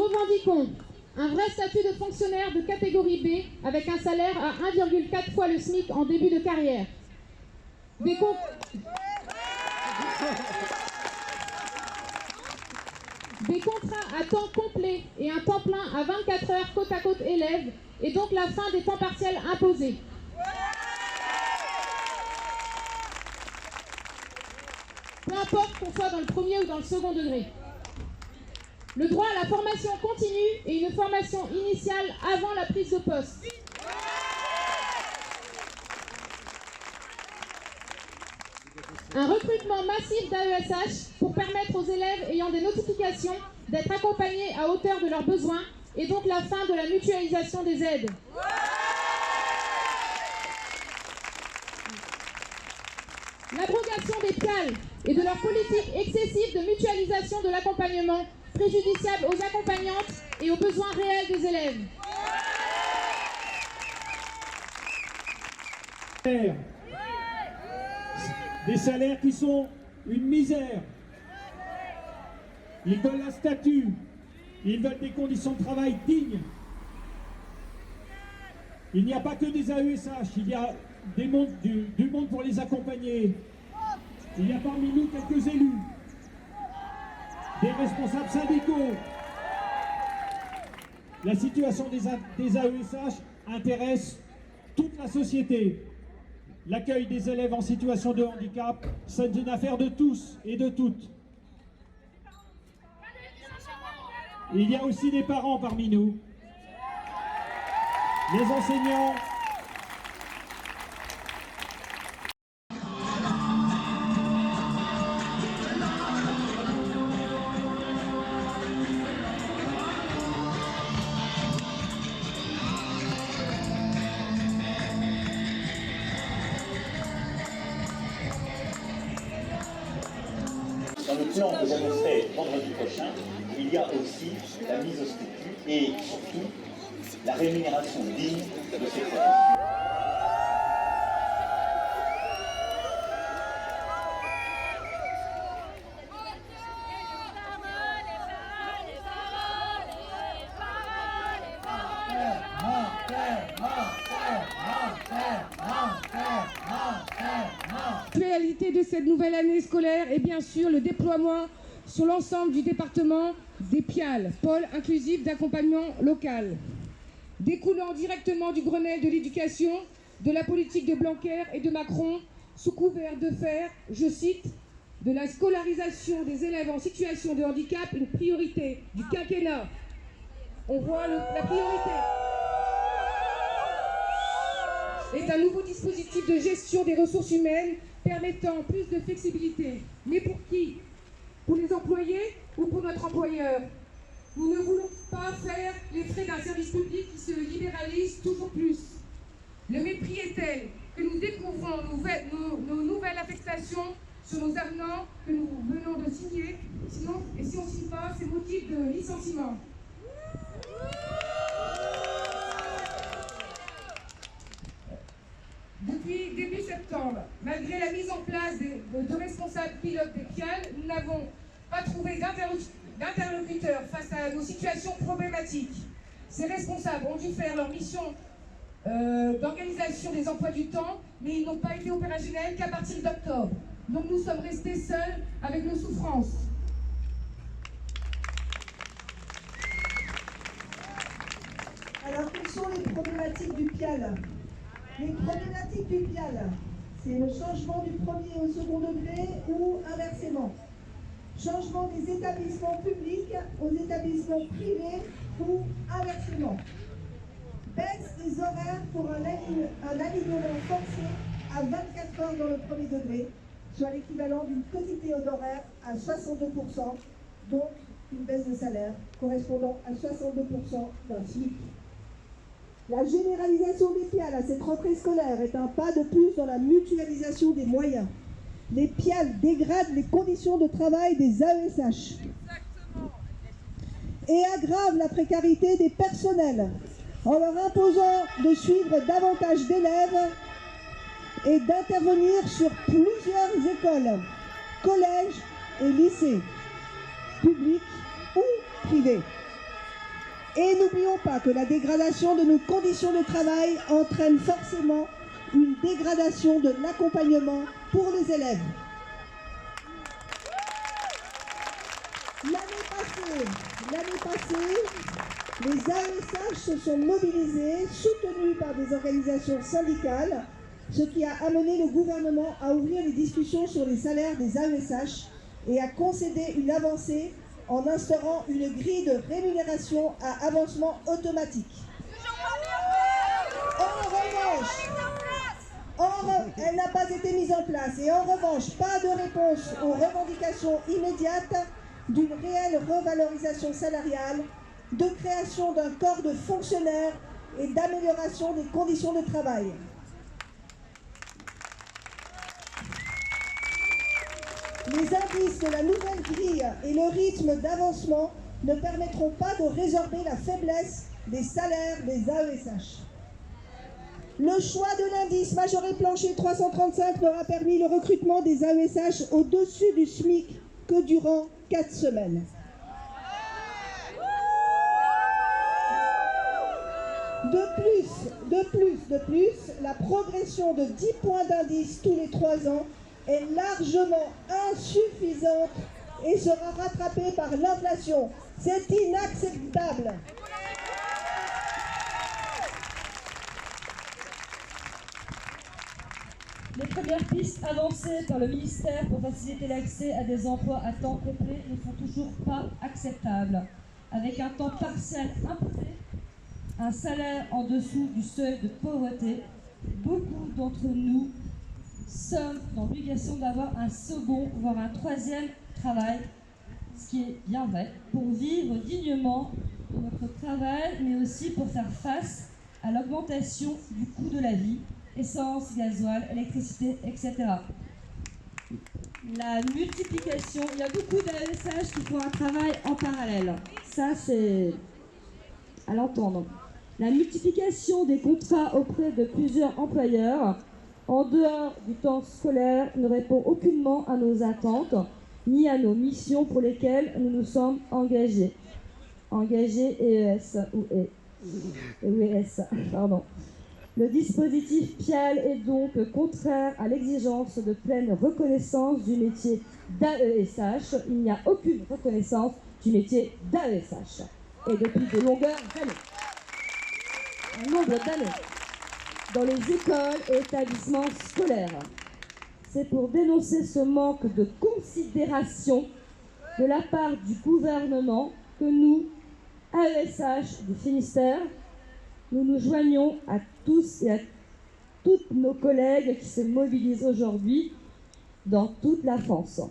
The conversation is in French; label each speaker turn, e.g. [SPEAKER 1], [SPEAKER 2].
[SPEAKER 1] revendiquons un vrai statut de fonctionnaire de catégorie B avec un salaire à 1,4 fois le SMIC en début de carrière. Des contrats à temps complet et un temps plein à 24 heures côte à côte élèves et donc la fin des temps partiels imposés. Peu importe qu'on soit dans le premier ou dans le second degré. Le droit à la formation continue et une formation initiale avant la prise de poste. Un recrutement massif d'AESH pour permettre aux élèves ayant des notifications d'être accompagnés à hauteur de leurs besoins et donc la fin de la mutualisation des aides. L'abrogation des PIAL et de leur politique excessive de mutualisation de l'accompagnement préjudiciable aux accompagnantes et aux besoins réels des élèves.
[SPEAKER 2] Des salaires qui sont une misère. Ils veulent un statut. Ils veulent des conditions de travail dignes. Il n'y a pas que des AESH, il y a du monde pour les accompagner. Il y a parmi nous quelques élus, des responsables syndicaux. La situation des AESH intéresse toute la société. L'accueil des élèves en situation de handicap, c'est une affaire de tous et de toutes. Il y a aussi des parents parmi nous, les enseignants.
[SPEAKER 3] Dans le plan que j'annoncerai vendredi prochain, il y a aussi la mise au statut et surtout la rémunération digne de ces professions.
[SPEAKER 4] La réalité de cette nouvelle année scolaire est bien sûr le déploiement sur l'ensemble du département des PIAL, pôle inclusif d'accompagnement local, découlant directement du Grenelle de l'éducation, de la politique de Blanquer et de Macron, sous couvert de faire, je cite, de la scolarisation des élèves en situation de handicap une priorité du quinquennat. On voit la priorité est un nouveau dispositif de gestion des ressources humaines permettant plus de flexibilité. Mais pour qui? Pour les employés ou pour notre employeur? Nous ne voulons pas faire les frais d'un service public qui se libéralise toujours plus. Le mépris est tel que nous découvrons nos nouvelles affectations sur nos avenants que nous venons de signer. Sinon, et si on ne signe pas, c'est motif de licenciement. Depuis début septembre, malgré la mise en place de responsables pilotes des PIAL, nous n'avons pas trouvé d'interlocuteurs face à nos situations problématiques. Ces responsables ont dû faire leur mission d'organisation des emplois du temps, mais ils n'ont pas été opérationnels qu'à partir d'octobre. Donc nous sommes restés seuls avec nos souffrances.
[SPEAKER 5] Alors, quelles sont les problématiques du PIAL? Les problématiques du PIAL, c'est le changement du premier au second degré ou inversement. Changement des établissements publics aux établissements privés ou inversement. Baisse des horaires pour un alignement forcé à 24 heures dans le premier degré, soit l'équivalent d'une quotité horaire à 62%, donc une baisse de salaire correspondant à 62% d'un SMIC. La généralisation des PIAL à cette rentrée scolaire est un pas de plus dans la mutualisation des moyens. Les PIAL dégradent les conditions de travail des AESH et aggravent la précarité des personnels en leur imposant de suivre davantage d'élèves et d'intervenir sur plusieurs écoles, collèges et lycées, publics ou privés. Et n'oublions pas que la dégradation de nos conditions de travail entraîne forcément une dégradation de l'accompagnement pour les élèves. L'année passée, les AESH se sont mobilisés, soutenus par des organisations syndicales, ce qui a amené le gouvernement à ouvrir les discussions sur les salaires des AESH et à concéder une avancée en instaurant une grille de rémunération à avancement automatique. Elle n'a pas été mise en place et en revanche, pas de réponse aux revendications immédiates d'une réelle revalorisation salariale, de création d'un corps de fonctionnaires et d'amélioration des conditions de travail. Les indices de la nouvelle grille et le rythme d'avancement ne permettront pas de résorber la faiblesse des salaires des AESH. Le choix de l'indice majoré plancher 335 n'aura permis le recrutement des AESH au-dessus du SMIC que durant 4 semaines. De plus, la progression de 10 points d'indice tous les 3 ans est largement insuffisante et sera rattrapée par l'inflation. C'est inacceptable.
[SPEAKER 6] Les premières pistes avancées par le ministère pour faciliter l'accès à des emplois à temps complet ne sont toujours pas acceptables. Avec un temps partiel imposé, un salaire en dessous du seuil de pauvreté, beaucoup d'entre nous sommes dans l'obligation d'avoir un second, voire un troisième travail, ce qui est bien vrai, pour vivre dignement de notre travail, mais aussi pour faire face à l'augmentation du coût de la vie, essence, gasoil, électricité, etc. La multiplication, il y a beaucoup d'AESH qui font un travail en parallèle. Ça, c'est à l'entendre. La multiplication des contrats auprès de plusieurs employeurs en dehors du temps scolaire ne répond aucunement à nos attentes ni à nos missions pour lesquelles nous nous sommes engagés. Engagés EES ou EES, pardon. Le dispositif PIAL est donc contraire à l'exigence de pleine reconnaissance du métier d'AESH. Il n'y a aucune reconnaissance du métier d'AESH. Et depuis de longueurs années. Un nombre d'années. Dans les écoles et établissements scolaires. C'est pour dénoncer ce manque de considération de la part du gouvernement que nous, AESH du Finistère, nous nous joignons à tous et à toutes nos collègues qui se mobilisent aujourd'hui dans toute la France.